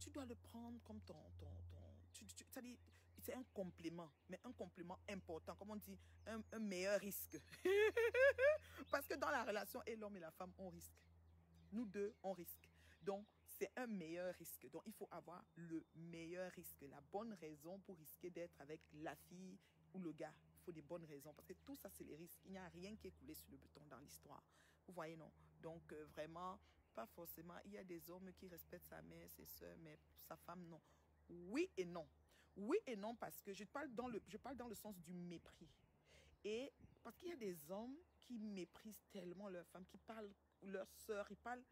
tu dois le prendre comme c'est-à-dire, c'est un complément, mais un complément important, comme on dit, un meilleur risque. Parce que dans la relation, et l'homme et la femme, on risque. Nous deux, on risque. Donc, c'est un meilleur risque. Donc, il faut avoir le meilleur risque, la bonne raison pour risquer d'être avec la fille ou le gars. Il faut des bonnes raisons parce que tout ça, c'est les risques. Il n'y a rien qui est coulé sur le béton dans l'histoire. Vous voyez, non? Donc, vraiment, pas forcément. Il y a des hommes qui respectent sa mère, ses soeurs, mais sa femme, non. Oui et non. Oui et non parce que je parle dans le sens du mépris. Et parce qu'il y a des hommes qui méprisent tellement leur femme, qui parlent, ou leur sœur, ils parlent.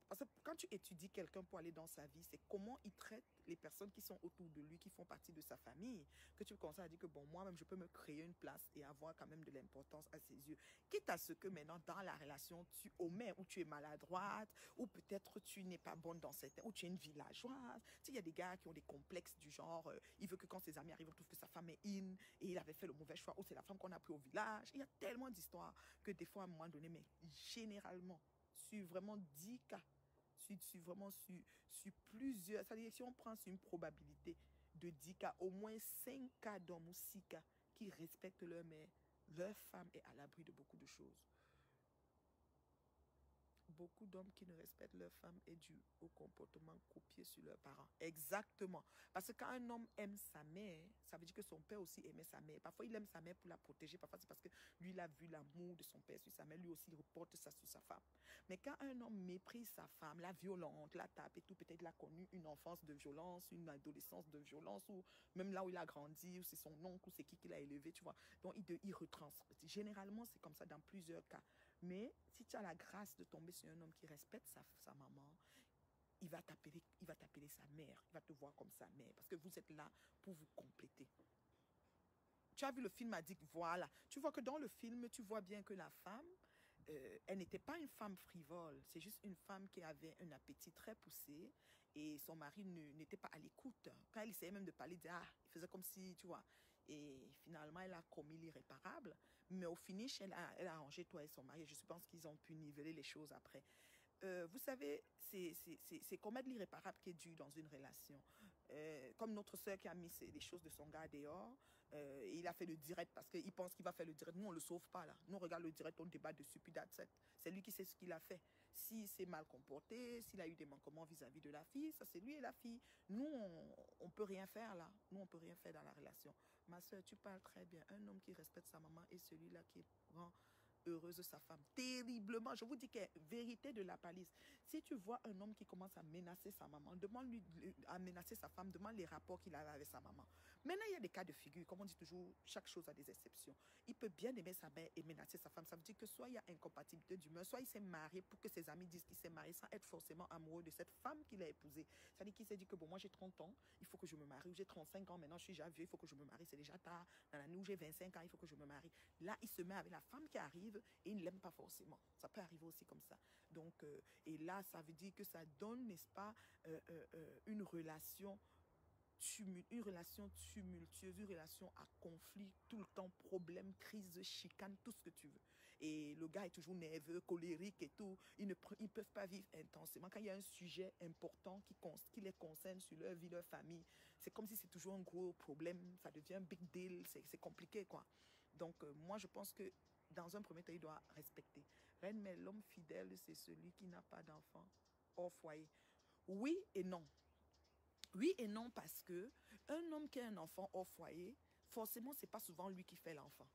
Parce que quand tu étudies quelqu'un pour aller dans sa vie, c'est comment il traite les personnes qui sont autour de lui, qui font partie de sa famille, que tu commences à dire que bon, moi-même, je peux me créer une place et avoir quand même de l'importance à ses yeux. Quitte à ce que maintenant, dans la relation, tu omets ou tu es maladroite, ou peut-être tu n'es pas bonne dans certains, ou tu es une villageoise. Tu sais, il y a des gars qui ont des complexes du genre, il veut que quand ses amis arrivent, on trouve que sa femme est in, et il avait fait le mauvais choix, ou c'est la femme qu'on a pris au village. Il y a tellement d'histoires que des fois, à un moment donné, mais généralement, sur vraiment 10 cas, sur plusieurs, c'est-à-dire si on prend sur une probabilité de 10 cas, au moins 5 cas d'hommes ou 6 cas qui respectent leur mère, leur femme est à l'abri de beaucoup de choses. Beaucoup d'hommes qui ne respectent leur femme est dû au comportement copié sur leurs parents. Exactement. Parce que quand un homme aime sa mère, ça veut dire que son père aussi aimait sa mère. Parfois, il aime sa mère pour la protéger. Parfois, c'est parce que lui, il a vu l'amour de son père sur sa mère. Lui aussi, il reporte ça sur sa femme. Mais quand un homme méprise sa femme, la violente, la tape et tout, peut-être il a connu une enfance de violence, une adolescence de violence, ou même là où il a grandi, ou c'est son oncle, ou c'est qui l'a élevé, tu vois. Donc, il retranscrit. Généralement, c'est comme ça dans plusieurs cas. Mais si tu as la grâce de tomber sur un homme qui respecte sa maman, il va t'appeler sa mère. Il va te voir comme sa mère. Parce que vous êtes là pour vous compléter. Tu as vu le film Addict, voilà. Tu vois que dans le film, tu vois bien que la femme, elle n'était pas une femme frivole. C'est juste une femme qui avait un appétit très poussé et son mari n'était pas à l'écoute. Quand elle essayait même de parler, il faisait comme si, tu vois. Et finalement, elle a commis l'irréparable. Mais au finish, elle a arrangé toi et son mari. Je pense qu'ils ont pu niveler les choses après. Vous savez, c'est commettre l'irréparable qui est dû dans une relation. Comme notre soeur qui a mis les choses de son gars dehors, et il a fait le direct parce qu'il pense qu'il va faire le direct. Nous, on ne le sauve pas là. Nous, on regarde le direct, on débat dessus, puis that's it. C'est lui qui sait ce qu'il a fait. S'il s'est mal comporté, s'il a eu des manquements vis-à-vis de la fille, ça c'est lui et la fille. Nous, on ne peut rien faire là. Nous, on ne peut rien faire dans la relation. Ma soeur, tu parles très bien. Un homme qui respecte sa maman est celui-là qui rend heureuse sa femme, terriblement. Je vous dis que vérité de la palisse. Si tu vois un homme qui commence à menacer sa maman, demande-lui à menacer sa femme, demande les rapports qu'il a avec sa maman. Maintenant, il y a des cas de figure, comme on dit toujours, chaque chose a des exceptions. Il peut bien aimer sa mère et menacer sa femme. Ça veut dire que soit il y a incompatibilité d'humeur, soit il s'est marié pour que ses amis disent qu'il s'est marié sans être forcément amoureux de cette femme qu'il a épousée. C'est-à-dire qu'il s'est dit que bon, moi j'ai 30 ans, il faut que je me marie, ou j'ai 35 ans, maintenant je suis déjà vieux, il faut que je me marie, c'est déjà tard. Dans l'année où j'ai 25 ans, il faut que je me marie. Là, il se met avec la femme qui arrive et il ne l'aime pas forcément. Ça peut arriver aussi comme ça. Donc, et là, ça veut dire que ça donne, n'est-ce pas, une relation tumultueuse, une relation à conflit, tout le temps, problème, crise, chicane, tout ce que tu veux. Et le gars est toujours nerveux, colérique et tout. Ils ne peuvent pas vivre intensément. Quand il y a un sujet important qui les concerne sur leur vie, leur famille, c'est comme si c'est toujours un gros problème. Ça devient un big deal. C'est compliqué, quoi. Donc, moi, je pense que dans un premier temps, il doit respecter. Reine, mais l'homme fidèle, c'est celui qui n'a pas d'enfant hors foyer. Oui et non. Oui et non parce que un homme qui a un enfant hors foyer, forcément, c'est pas souvent lui qui fait l'enfant.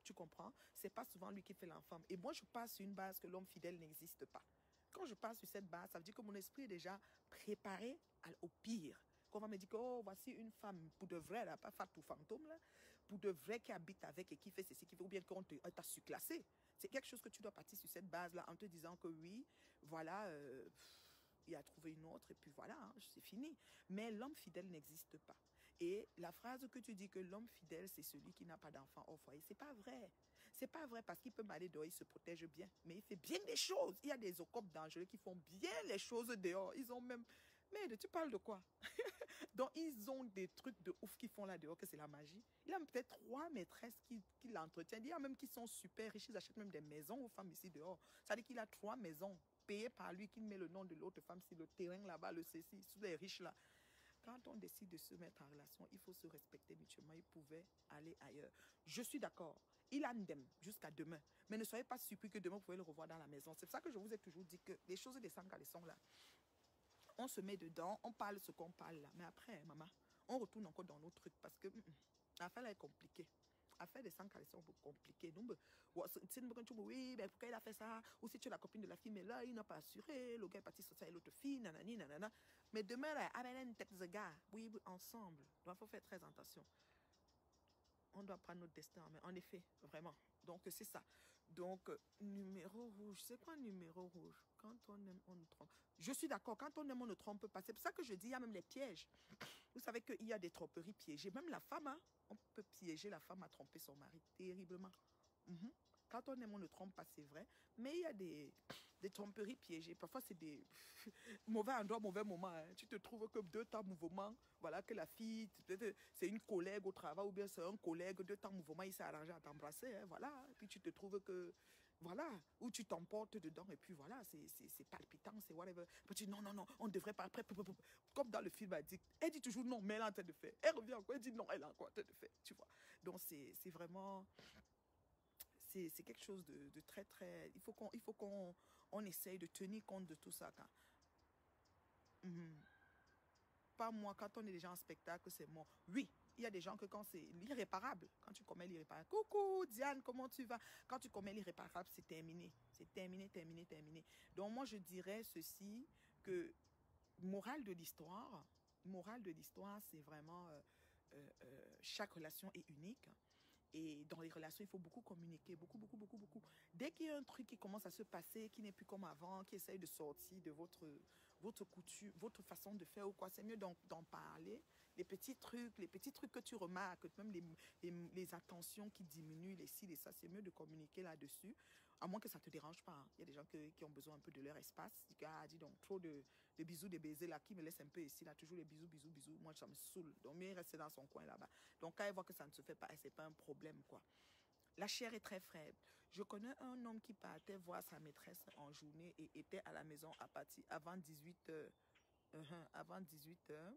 Tu comprends? C'est pas souvent lui qui fait l'enfant. Et moi, je passe sur une base que l'homme fidèle n'existe pas. Quand je passe sur cette base, ça veut dire que mon esprit est déjà préparé au pire. Qu'on va me dire que, oh, voici une femme pour de vrai, là, pas fatou fantôme, là, pour de vrai qui habite avec et qui fait ceci, qui fait, ou bien qu'on t'a surclassé. C'est quelque chose que tu dois partir sur cette base-là en te disant que oui, voilà, il a trouvé une autre et puis voilà, hein, c'est fini. Mais l'homme fidèle n'existe pas. Et la phrase que tu dis que l'homme fidèle, c'est celui qui n'a pas d'enfant au foyer, c'est pas vrai. C'est pas vrai parce qu'il peut m'aller dehors, il se protège bien, mais il fait bien des choses. Il y a des ocopes dangereux qui font bien les choses dehors. Ils ont même... Mais tu parles de quoi? Donc, ils ont des trucs de ouf qu'ils font là dehors, que c'est la magie. Il a peut-être 3 maîtresses qui l'entretiennent. Il y a même qui sont super riches, ils achètent même des maisons aux femmes ici dehors. Ça veut dire qu'il a 3 maisons. payé par lui qu'il met le nom de l'autre femme sur le terrain là-bas, le ceci, sous les riches là. Quand on décide de se mettre en relation, il faut se respecter mutuellement. Il pouvait aller ailleurs. Je suis d'accord. Il a ndem jusqu'à demain. Mais ne soyez pas surpris que demain, vous pouvez le revoir dans la maison. C'est pour ça que je vous ai toujours dit que les choses des sans caleçons là, on se met dedans, on parle ce qu'on parle là. Mais après, maman, on retourne encore dans nos trucs parce que l'affaire là est compliquée. L'affaire des sans caleçons est compliquée. Donc, oui, ben pourquoi il a fait ça? Ou si tu es la copine de la fille, mais là, il n'a pas assuré. Le gars est parti sortir avec l'autre fille, nanani, nanana. Mais demain, là, avec une tête de gars, oui, ensemble. Il faut faire très attention. On doit prendre notre destin en main. En effet, vraiment. Donc, c'est ça. Donc, numéro rouge. C'est quoi numéro rouge? Quand on aime, on nous trompe. Je suis d'accord. Quand on aime, on ne trompe pas. C'est pour ça que je dis, il y a même les pièges. Vous savez qu'il y a des tromperies piégées. Même la femme, hein, on peut piéger la femme à tromper son mari terriblement. Quand on aime, on ne trompe pas, c'est vrai. Mais il y a des tromperies piégées. Parfois, c'est des mauvais endroits, mauvais moments. Hein. Tu te trouves que deux temps mouvement, voilà, que la fille, c'est une collègue au travail ou bien c'est un collègue, deux temps mouvement, il s'est arrangé à t'embrasser. Hein, voilà. Puis tu te trouves que, voilà, où tu t'emportes dedans et puis voilà, c'est palpitant, c'est whatever. Puis tu dis non, non, non, on ne devrait pas. Après, comme dans le film, elle dit toujours non, mais elle est en train de faire. Elle revient encore, elle dit non, elle est encore en train de faire. Tu vois. Donc, c'est vraiment. C'est quelque chose de très, très... Il faut qu'on essaye de tenir compte de tout ça. Pas moi, quand on est déjà en spectacle, c'est moi. Oui, il y a des gens que quand c'est l'irréparable, quand tu commets l'irréparable, coucou Diane, comment tu vas? Quand tu commets l'irréparable, c'est terminé. C'est terminé, terminé, terminé. Donc moi, je dirais ceci, que morale de l'histoire, c'est vraiment... chaque relation est unique. Et dans les relations, il faut beaucoup communiquer, beaucoup, beaucoup, beaucoup, beaucoup. Dès qu'il y a un truc qui commence à se passer, qui n'est plus comme avant, qui essaye de sortir de votre coutume, votre façon de faire ou quoi, c'est mieux d'en parler. Les petits trucs que tu remarques, même les attentions qui diminuent, les ci, les ça, c'est mieux de communiquer là-dessus. À moins que ça ne te dérange pas. Hein. Il y a des gens qui ont besoin un peu de leur espace. Dis donc, trop de bisous, de baisers là, qui me laisse un peu ici, là, toujours les bisous, bisous, bisous. Moi, ça me saoule. Donc, mieux rester dans son coin là-bas. Donc, quand elle voit que ça ne se fait pas, c'est pas un problème, quoi. La chair est très faible. Je connais un homme qui partait voir sa maîtresse en journée et était à la maison à partir avant 18h. Avant 18h.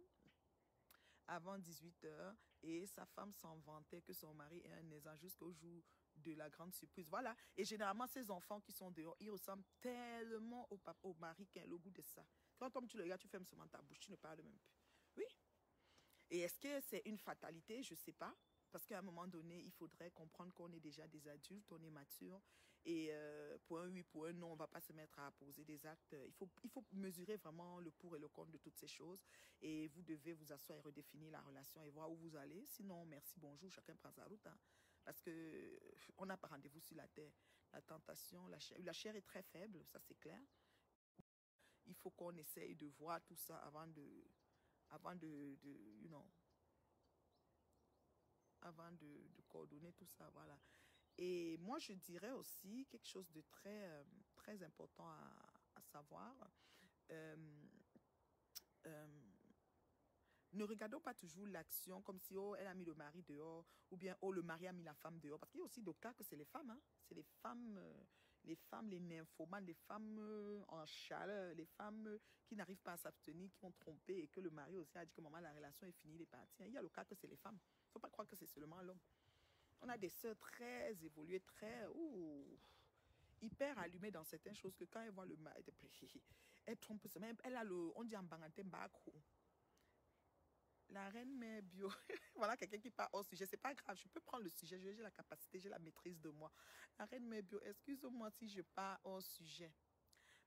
Avant 18h. Et sa femme s'en vantait que son mari est un naissant jusqu'au jour de la grande surprise. Voilà. Et généralement, ces enfants qui sont dehors, ils ressemblent tellement au mari qui a le goût de ça. Quand tu le regardes, tu fermes seulement ta bouche, tu ne parles même plus. Oui. Et est-ce que c'est une fatalité? Je ne sais pas. Parce qu'à un moment donné, il faudrait comprendre qu'on est déjà des adultes, on est mature. Et pour un oui, pour un non, on ne va pas se mettre à poser des actes. Il faut mesurer vraiment le pour et le contre de toutes ces choses. Et vous devez vous asseoir et redéfinir la relation et voir où vous allez. Sinon, merci, bonjour, chacun prend sa route. Hein. Parce qu'on n'a pas rendez-vous sur la terre. La tentation, la chair est très faible, ça c'est clair. Il faut qu'on essaye de voir tout ça avant de avant de coordonner tout ça, voilà. Et moi, je dirais aussi quelque chose de très, très important à savoir. Euh, euh, Ne regardons pas toujours l'action comme si, oh, elle a mis le mari dehors, ou bien, oh, le mari a mis la femme dehors. Parce qu'il y a aussi des cas que c'est les femmes, hein. C'est les femmes, les nymphomanes, les femmes en chaleur, les femmes qui n'arrivent pas à s'abstenir, qui ont trompé, et que le mari aussi a dit que maman, la relation est finie, il est parti. Il y a le cas que c'est les femmes. Il ne faut pas croire que c'est seulement l'homme. On a des sœurs très évoluées, très hyper allumées dans certaines choses que quand elles voient le mari, elles trompent seulement. Elle a on dit en banganté mbako. La reine mère bio. Voilà quelqu'un qui parle hors sujet. C'est pas grave, je peux prendre le sujet. J'ai la capacité, j'ai la maîtrise de moi. La reine mère bio, excuse-moi si je pars hors sujet.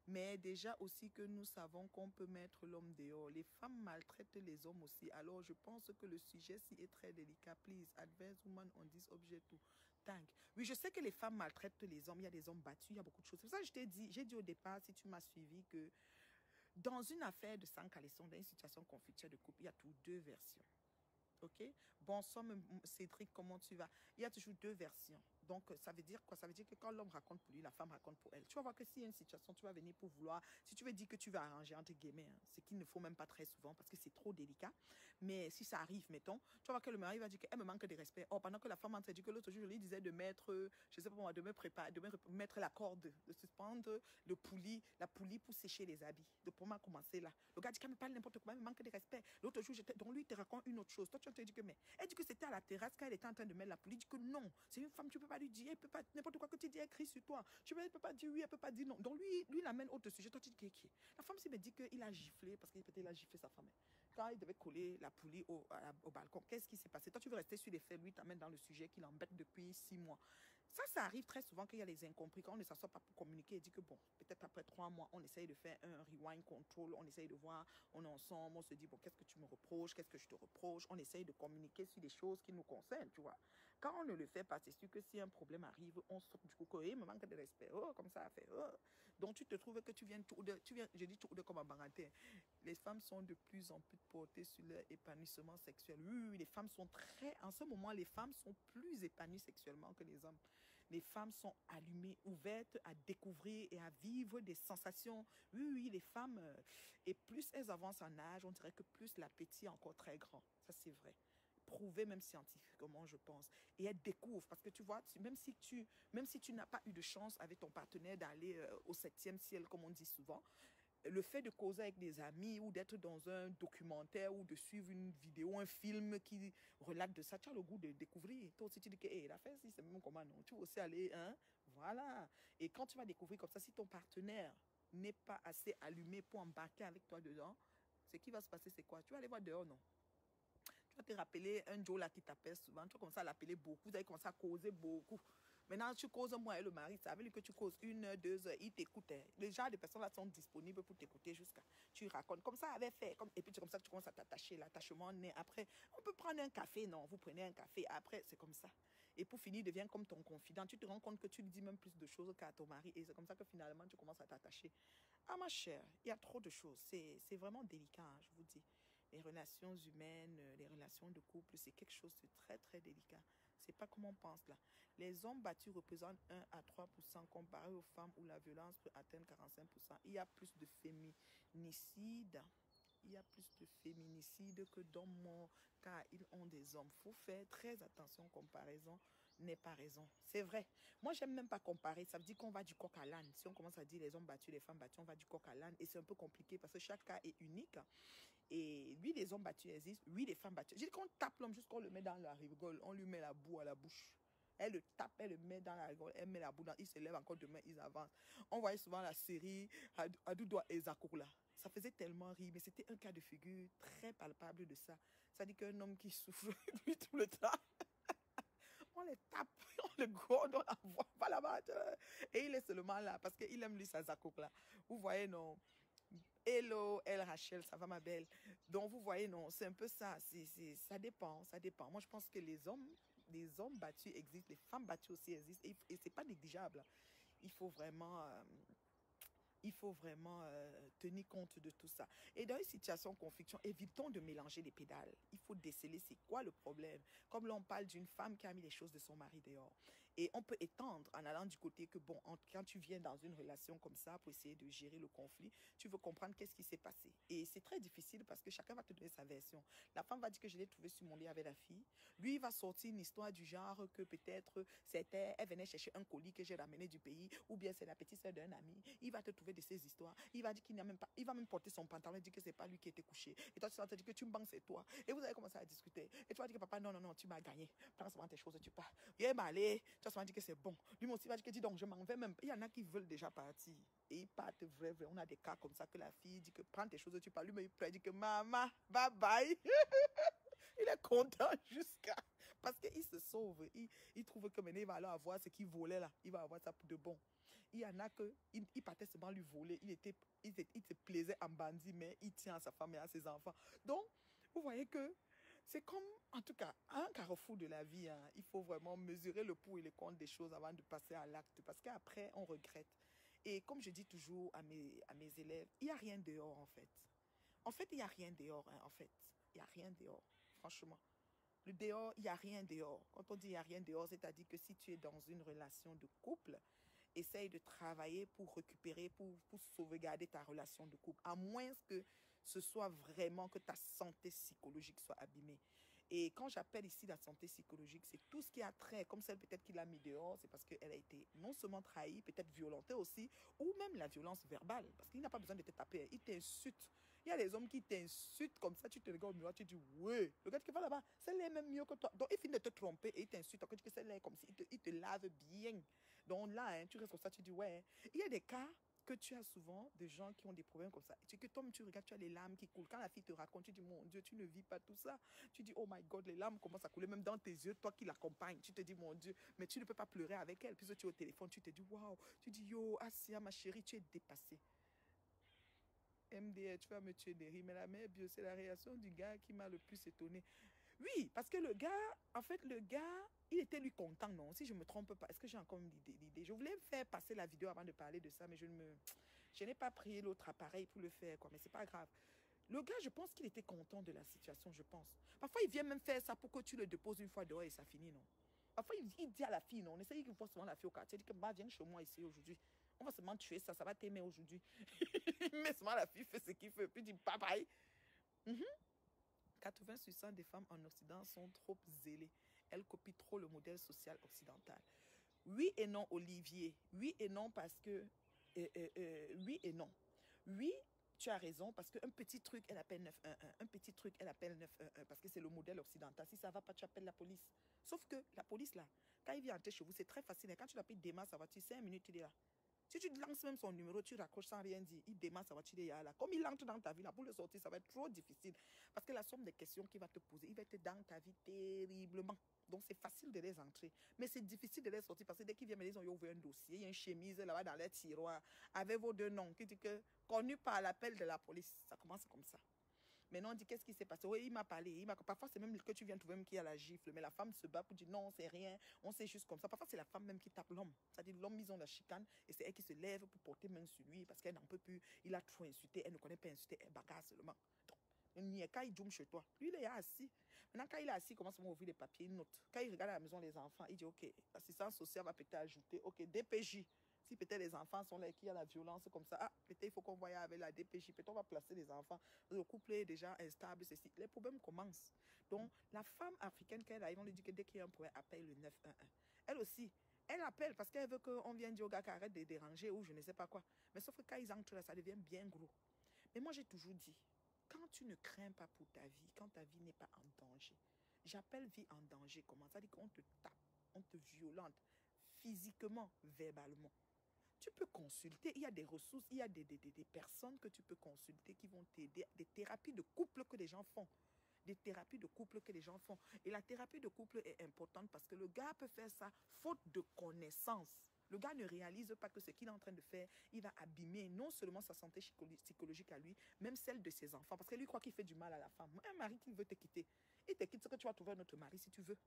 Mais déjà aussi que nous savons qu'on peut mettre l'homme dehors. Les femmes maltraitent les hommes aussi. Alors je pense que le sujet-ci est très délicat. Please, advance woman on this object too. Thank. Oui, je sais que les femmes maltraitent les hommes. Il y a des hommes battus, il y a beaucoup de choses. C'est pour ça que je t'ai dit, j'ai dit au départ, si tu m'as suivi, que dans une affaire de sans caleçon, dans une situation conflictuelle de couple, il y a toujours deux versions. Ok? Bonsoir, Cédric, comment tu vas? Il y a toujours deux versions. Donc, ça veut dire quoi? Ça veut dire que quand l'homme raconte pour lui, la femme raconte pour elle. Tu vas voir que s'il y a une situation, tu vas venir pour vouloir, si tu veux dire que tu vas arranger, entre guillemets, hein, ce qu'il ne faut même pas très souvent parce que c'est trop délicat. Mais si ça arrive, mettons, tu vas voir que le mari va dire qu'elle me manque de respect. Oh, pendant que la femme a dit que l'autre jour, je lui disais de mettre, je sais pas moi, de me préparer, mettre la corde, de suspendre la poulie pour sécher les habits. Donc, pour moi, commencer là. Le gars dit qu'elle me parle n'importe comment, elle me manque de respect. L'autre jour, donc lui, il te raconte une autre chose. Toi, tu te dis que, mais elle dit que c'était à la terrasse quand elle était en train de mettre la poulie. Il dit que non, c'est une femme, tu peux pas lui dire, elle peut pas, n'importe quoi que tu dis, elle crie sur toi. Elle peut pas dire oui, elle peut pas dire non. Donc lui, il amène autre sujet. Toi, tu dis que, la femme, s'il me dit qu'il a giflé, parce qu'il peut-être il a giflé sa femme. Quand il devait coller la poulie au balcon, qu'est-ce qui s'est passé? Toi, tu veux rester sur les faits, lui, t'amène dans le sujet qui l'embête depuis 6 mois. Ça arrive très souvent qu'il y a les incompris, quand on ne s'assoit pas pour communiquer et dit que bon, peut-être après 3 mois, on essaye de faire un rewind control, on essaye de voir, on est ensemble, on se dit, bon, qu'est-ce que tu me reproches, qu'est-ce que je te reproche, on essaye de communiquer sur des choses qui nous concernent, tu vois. Quand on ne le fait pas, c'est sûr que si un problème arrive, on saute du coup, il me manque de respect, oh, comme ça, fait, oh. Donc tu te trouves que tu viens, je dis tout de comme un bangatin. Les femmes sont de plus en plus portées sur leur épanouissement sexuel. Oui, les femmes sont en ce moment, les femmes sont plus épanouies sexuellement que les hommes. Les femmes sont allumées, ouvertes à découvrir et à vivre des sensations. Oui, les femmes, et plus elles avancent en âge, on dirait que plus l'appétit est encore très grand. Ça, c'est vrai. Prouvé même scientifiquement, je pense. Et elles découvrent, parce que tu vois, même si tu n'as pas eu de chance avec ton partenaire d'aller au 7e ciel, comme on dit souvent, le fait de causer avec des amis ou d'être dans un documentaire ou de suivre une vidéo, un film qui relate de ça, tu as le goût de découvrir. Toi aussi, tu dis que hey, la fête, si c'est même comment non. Tu vas aussi aller, hein? Voilà. Et quand tu vas découvrir comme ça, si ton partenaire n'est pas assez allumé pour embarquer avec toi dedans, ce qui va se passer, c'est quoi? Tu vas aller voir dehors, non? Tu vas te rappeler un Joe là qui t'appelle souvent. Tu vas commencer à l'appeler beaucoup. Vous allez commencer à causer beaucoup. Maintenant, tu causes moi et le mari. Ça veut dire que tu causes 1 heure, 2 heures. Il t'écoute. Les gens de personnes là sont disponibles pour t'écouter jusqu'à. Tu racontes. Comme ça, avait fait. Et puis, c'est comme ça que tu commences à t'attacher. L'attachement naît. Après, on peut prendre un café. Non, vous prenez un café. Après, c'est comme ça. Et pour finir, il devient comme ton confident. Tu te rends compte que tu lui dis même plus de choses qu'à ton mari. Et c'est comme ça que finalement, tu commences à t'attacher. Ah, ma chère, il y a trop de choses. C'est vraiment délicat, hein, je vous dis. Les relations humaines, les relations de couple, c'est quelque chose de très, très délicat. C'est pas comme on pense là. Les hommes battus représentent 1 à 3% comparé aux femmes où la violence peut atteindre 45%. Il y a plus de féminicides. Il y a plus de féminicides que d'hommes morts car ils ont des hommes. Il faut faire très attention. Comparaison n'est pas raison. C'est vrai. Moi, j'aime même pas comparer. Ça veut dire qu'on va du coq à l'âne. Si on commence à dire les hommes battus, les femmes battues, on va du coq à l'âne. Et c'est un peu compliqué parce que chaque cas est unique. Et oui, les hommes battus existent. Oui, les femmes battues. Je dis qu'on tape l'homme jusqu'on le met dans la rigole. On lui met la boue à la bouche. Elle le tape, elle le met dans la rigole. Elle met la boue dans. Il se lève encore demain, ils avancent. On voyait souvent la série Adoudoua et Zakourla. Ça faisait tellement rire, mais c'était un cas de figure très palpable de ça. Ça dit qu'un homme qui souffre lui tout le temps, on le tape, on le gronde, on l'envoie pas là-bas. Et il est seulement là parce qu'il aime lui sa Zakourla. Vous voyez, non? Hello, elle Rachel, ça va ma belle. Donc vous voyez, non, c'est un peu ça. Ça dépend, ça dépend. Moi, je pense que les hommes battus existent, les femmes battues aussi existent. Et c'est pas négligeable. Il faut vraiment... tenir compte de tout ça. Et dans une situation de confliction, évitons de mélanger les pédales. Il faut déceler c'est quoi le problème. Comme là, on parle d'une femme qui a mis les choses de son mari dehors. Et on peut étendre en allant du côté que, bon, quand tu viens dans une relation comme ça pour essayer de gérer le conflit, tu veux comprendre qu'est-ce qui s'est passé. Et c'est très difficile parce que chacun va te donner sa version. La femme va dire que je l'ai trouvé sur mon lit avec la fille. Lui, il va sortir une histoire du genre que peut-être elle venait chercher un colis que j'ai ramené du pays, ou bien c'est la petite sœur d'un ami. Il va te trouver de ces histoires. Il va dire qu'il n'y a même pas, il va même porter son pantalon et dire que c'est pas lui qui était couché. Et toi, tu vas te dire que tu me banques, c'est toi. Et vous allez commencer à discuter. Et tu vas dire que papa, non, tu m'as gagné. Prends seulement tes choses, tu pars. Il va aller. Tu vas dire que c'est bon. Lui aussi va dire que dis donc, je m'en vais même. Il y en a qui veulent déjà partir. Et ils partent vrai. On a des cas comme ça que la fille dit que prends tes choses, tu pars. Lui, mais il dit que maman, bye bye. Il est content jusqu'à... Parce qu'il se sauve. Il trouve que maintenant, il va alors avoir ce qu'il volait là. Il va avoir ça pour de bon. Il y en a que... Il partait seulement lui voler. Il se plaisait en bandit, mais il tient à sa femme et à ses enfants. Donc, vous voyez que c'est comme, en tout cas, un carrefour de la vie. Hein. Il faut vraiment mesurer le pour et le contre des choses avant de passer à l'acte. Parce qu'après, on regrette. Et comme je dis toujours à mes élèves, il n'y a rien dehors, en fait. En fait, il n'y a rien dehors, hein, en fait. Il n'y a rien dehors, franchement. Le dehors, il n'y a rien dehors. Quand on dit il n'y a rien dehors, c'est-à-dire que si tu es dans une relation de couple, essaye de travailler pour récupérer, pour sauvegarder ta relation de couple. À moins que ce soit vraiment que ta santé psychologique soit abîmée. Et quand j'appelle ici la santé psychologique, c'est tout ce qui a trait, comme celle peut-être qu'il a mis dehors, c'est parce qu'elle a été non seulement trahie, peut-être violentée aussi, ou même la violence verbale. Parce qu'il n'a pas besoin de te taper, il t'insulte. Il y a des hommes qui t'insultent comme ça, tu te regardes au miroir, tu dis, ouais, le gars qui va là-bas, celle-là est même mieux que toi. Donc il finit de te tromper et il t'insulte. Quand tu dis que celle-là est comme si, il te lave bien. Donc là, hein, tu restes comme ça, tu dis, ouais. Il y a des cas que tu as souvent de gens qui ont des problèmes comme ça. Et que toi, tu regardes, tu as les larmes qui coulent. Quand la fille te raconte, tu dis, mon Dieu, tu ne vis pas tout ça. Tu dis, oh my God, les larmes commencent à couler, même dans tes yeux, toi qui l'accompagnes. Tu te dis, mon Dieu, mais tu ne peux pas pleurer avec elle. Puisque tu es au téléphone, tu te dis, waouh. Tu dis, yo, Asia, ma chérie, tu es dépassée. MDR, tu vas me tuer des rires. Mais la mère bio, c'est la réaction du gars qui m'a le plus étonné. Oui, parce que le gars, en fait, le gars, il était lui content, non? Si je ne me trompe pas, est-ce que j'ai encore l'idée? Je voulais faire passer la vidéo avant de parler de ça, mais je n'ai pas pris l'autre appareil pour le faire, quoi. Mais c'est pas grave. Le gars, je pense qu'il était content de la situation, je pense. Parfois, il vient même faire ça pour que tu le déposes une fois dehors et ça finit, non? Parfois, il dit à la fille, non? On essaye qu'il voit souvent la fille au quartier. Il dit que, bah, viens chez moi ici aujourd'hui. On va seulement tuer ça, ça va t'aimer aujourd'hui. Mais seulement la fille fait ce qu'il fait. Puis il dit, bye bye. 80% des femmes en Occident sont trop zélées. Elles copient trop le modèle social occidental. Oui et non, Olivier. Oui et non parce que... oui et non. Oui, tu as raison parce qu'un petit truc, elle appelle 911. Un petit truc, elle appelle 911 parce que c'est le modèle occidental. Si ça ne va pas, tu appelles la police. Sauf que la police, là, quand il vient entrer chez vous, c'est très facile. Et quand tu l'appelles, il démarre sa voiture, 5 minutes, il est là. Si tu lances même son numéro, tu raccroches sans rien dire, il démarre sa voiture, il est là. Comme il entre dans ta vie, là, pour le sortir, ça va être trop difficile. Parce que la somme des questions qu'il va te poser, il va être dans ta vie terriblement. Donc, c'est facile de les entrer. Mais c'est difficile de les sortir parce que dès qu'ils viennent, ils ont ouvert un dossier. Il y a une chemise là-bas dans les tiroirs avec vos deux noms qui dit que connu par l'appel de la police. Ça commence comme ça. Maintenant, on dit qu'est-ce qui s'est passé? Oui, il m'a parlé. Parfois, c'est même que tu viens trouver même qui a la gifle. Mais la femme se bat pour dire non, c'est rien. On sait juste comme ça. Parfois, c'est la femme même qui tape l'homme. C'est-à-dire l'homme, ils ont la chicane et c'est elle qui se lève pour porter main sur lui parce qu'elle n'en peut plus. Il a trop insulté. Elle ne connaît pas insulter. Elle bagarre seulement. Donc, quand il joue chez toi, lui, il est assis. Maintenant, quand il est assis, il commence à ouvrir les papiers, il note. Quand il regarde à la maison les enfants, il dit ok, l'assistance sociale va peut-être ajouter. Ok, DPJ. Si peut-être les enfants sont là et qu'il y a la violence comme ça, ah, peut-être il faut qu'on voie avec la DPJ, peut-être on va placer les enfants. Le couple est déjà instable, ceci. Les problèmes commencent. Donc, la femme africaine, quand elle arrive, on lui dit que dès qu'il y a un problème, appelle le 911. Elle aussi, elle appelle parce qu'elle veut qu'on vienne dire au gars qu'arrête de déranger ou je ne sais pas quoi. Mais sauf que quand ils entrent là, ça devient bien gros. Mais moi, j'ai toujours dit, quand tu ne crains pas pour ta vie, quand ta vie n'est pas en danger, j'appelle vie en danger comment? Ça dit qu'on te tape, on te violente, physiquement, verbalement. Tu peux consulter, il y a des ressources, il y a des personnes que tu peux consulter qui vont t'aider, des thérapies de couple que les gens font. Des thérapies de couple que les gens font. Et la thérapie de couple est importante parce que le gars peut faire ça faute de connaissances. Le gars ne réalise pas que ce qu'il est en train de faire, il va abîmer non seulement sa santé psychologique à lui, même celle de ses enfants. Parce que lui croit qu'il fait du mal à la femme. Un mari qui veut te quitter, il te quitte, ce que tu vas trouver un autre mari si tu veux.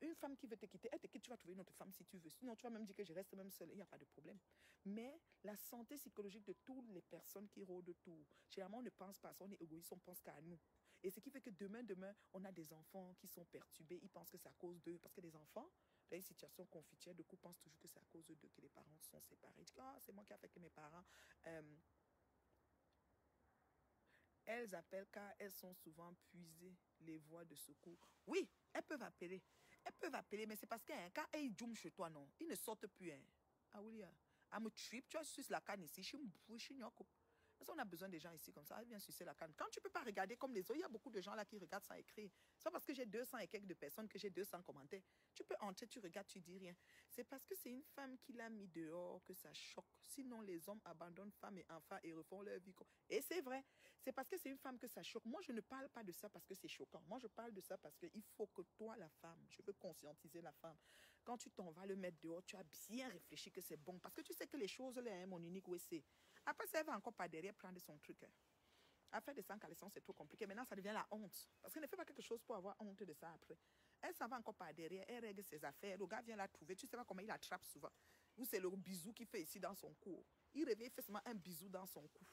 Une femme qui veut te quitter, elle te quitte, tu vas trouver une autre femme si tu veux. Sinon, tu vas même dire que je reste même seule. Il n'y a pas de problème. Mais la santé psychologique de toutes les personnes qui rôdent autour, généralement, on ne pense pas à ça, on est égoïste, on pense qu'à nous. Et ce qui fait que demain, on a des enfants qui sont perturbés. Ils pensent que c'est à cause d'eux. Parce que les enfants, dans une situation conflictuelle, de coup, pensent toujours que c'est à cause d'eux que les parents sont séparés. Ils disent, ah, c'est moi qui ai fait que mes parents... elles appellent car elles sont souvent puisées les voies de secours. Oui, elles peuvent appeler. Elles peuvent appeler, mais c'est parce que hein, quand elles jouent chez toi, non, ils ne sortent plus. Hein. Ah oui, à me trip, tu as su la canne ici, je suis on a besoin des gens ici comme ça, elle vient sucer la canne. Quand tu ne peux pas regarder comme les autres, il y a beaucoup de gens là qui regardent sans écrire. C'est pas parce que j'ai 200 et quelques de personnes que j'ai 200 commentaires. Tu peux entrer, tu regardes, tu dis rien. C'est parce que c'est une femme qui l'a mis dehors que ça choque. Sinon, les hommes abandonnent femmes et enfants et refont leur vie. Et c'est vrai. C'est parce que c'est une femme que ça choque. Moi, je ne parle pas de ça parce que c'est choquant. Moi, je parle de ça parce qu'il faut que toi, la femme, je veux conscientiser la femme. Quand tu t'en vas le mettre dehors, tu as bien réfléchi que c'est bon. Parce que tu sais que les choses, là, hein, mon unique c'est. Après, ça, elle va encore par derrière prendre son truc. Hein. À faire des sangs caleçons, c'est trop compliqué. Maintenant, ça devient la honte. Parce qu'elle ne fait pas quelque chose pour avoir honte de ça après. Elle s'en va encore par derrière, elle règle ses affaires. Le gars vient la trouver. Tu ne sais pas comment il attrape souvent. Ou c'est le bisou qu'il fait ici dans son cou. Il revient, il fait seulement un bisou dans son cou.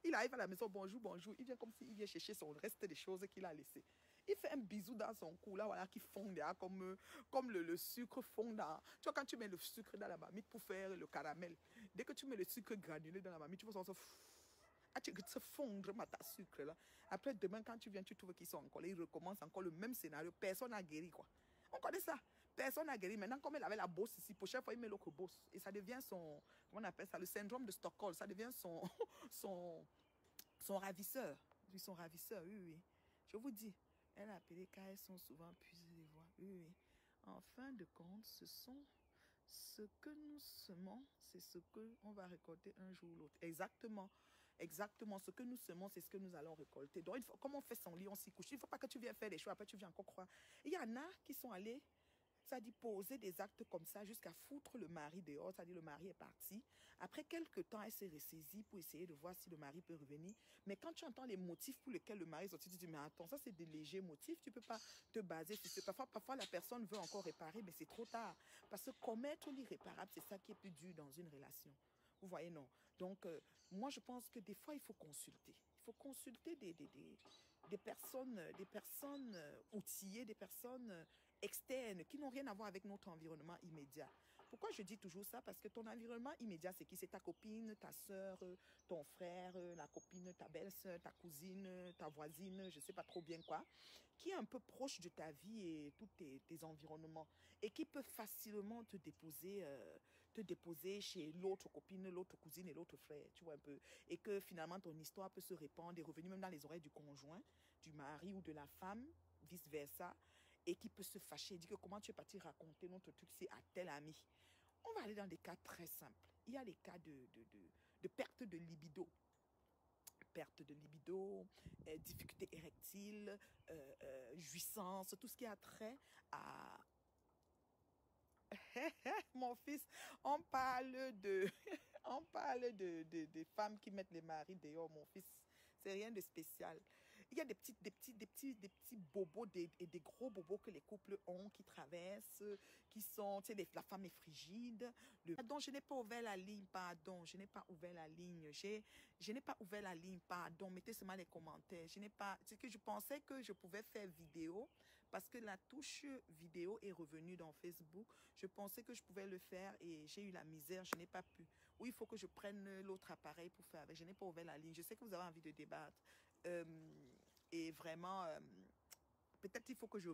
Il arrive à la maison, bonjour, bonjour. Il vient comme s'il vient chercher son reste des choses qu'il a laissées. Il fait un bisou dans son cou, là, voilà, qui fond là, comme le sucre fond dans... Tu vois, quand tu mets le sucre dans la marmite pour faire le caramel, dès que tu mets le sucre granulé dans la marmite, tu vois ça se fondre, ma ta sucre, là. Après, demain, quand tu viens, tu trouves qu'ils sont encore là, ils recommencent encore le même scénario. Personne n'a guéri, quoi. On connaît ça. Personne n'a guéri. Maintenant, comme elle avait la bosse ici, prochaine fois, il met l'autre bosse. Et ça devient son... Comment on appelle ça? Le syndrome de Stockholm. Ça devient son, son ravisseur. Oui, son ravisseur, oui, oui. Je vous dis, elle a appelé car elles sont souvent puisées les voix. Oui, oui. En fin de compte, ce que nous semons, c'est ce qu'on va récolter un jour ou l'autre. Exactement. Exactement. Ce que nous semons, c'est ce que nous allons récolter. Donc, comme on fait son lit, on s'y couche. Il ne faut pas que tu viennes faire des choses, après tu viens encore croire. Il y en a qui sont allés, ça dit poser des actes comme ça jusqu'à foutre le mari dehors. Ça dit le mari est parti. Après quelques temps, elle s'est ressaisie pour essayer de voir si le mari peut revenir. Mais quand tu entends les motifs pour lesquels le mari est sorti, tu te dis, mais attends, ça c'est des légers motifs. Tu ne peux pas te baser sur ce. Parfois, la personne veut encore réparer, mais c'est trop tard. Parce que commettre l'irréparable, c'est ça qui est plus dur dans une relation. Vous voyez, non. Donc, moi, je pense que des fois, il faut consulter. Il faut consulter des personnes outillées, des personnes externes qui n'ont rien à voir avec notre environnement immédiat. Pourquoi je dis toujours ça? Parce que ton environnement immédiat, c'est qui? C'est ta copine, ta soeur, ton frère, la copine, ta belle-soeur, ta cousine, ta voisine, je ne sais pas trop bien quoi, qui est un peu proche de ta vie et tous tes environnements et qui peut facilement te déposer chez l'autre copine, l'autre cousine et l'autre frère, tu vois un peu. Et que finalement, ton histoire peut se répandre et revenir même dans les oreilles du conjoint, du mari ou de la femme, vice-versa, et qui peut se fâcher, dire que comment tu es parti raconter notre truc, c'est à tel ami. On va aller dans des cas très simples. Il y a les cas de perte de libido. Perte de libido, difficulté érectile, jouissance, tout ce qui a trait à... Mon fils, on parle on parle de femmes qui mettent les maris dehors, mon fils. C'est rien de spécial. Il y a des petits bobos et des gros bobos que les couples ont, qui traversent, qui sont, tu sais, la femme est frigide. Pardon, je n'ai pas ouvert la ligne, pardon, je n'ai pas ouvert la ligne. Je n'ai pas ouvert la ligne, pardon, mettez seulement les commentaires. Je n'ai pas, c'est que je pensais que je pouvais faire vidéo, parce que la touche vidéo est revenue dans Facebook. Je pensais que je pouvais le faire et j'ai eu la misère, je n'ai pas pu. Ou il faut que je prenne l'autre appareil pour faire avec. Je n'ai pas ouvert la ligne. Je sais que vous avez envie de débattre. Et vraiment, peut-être il faut que je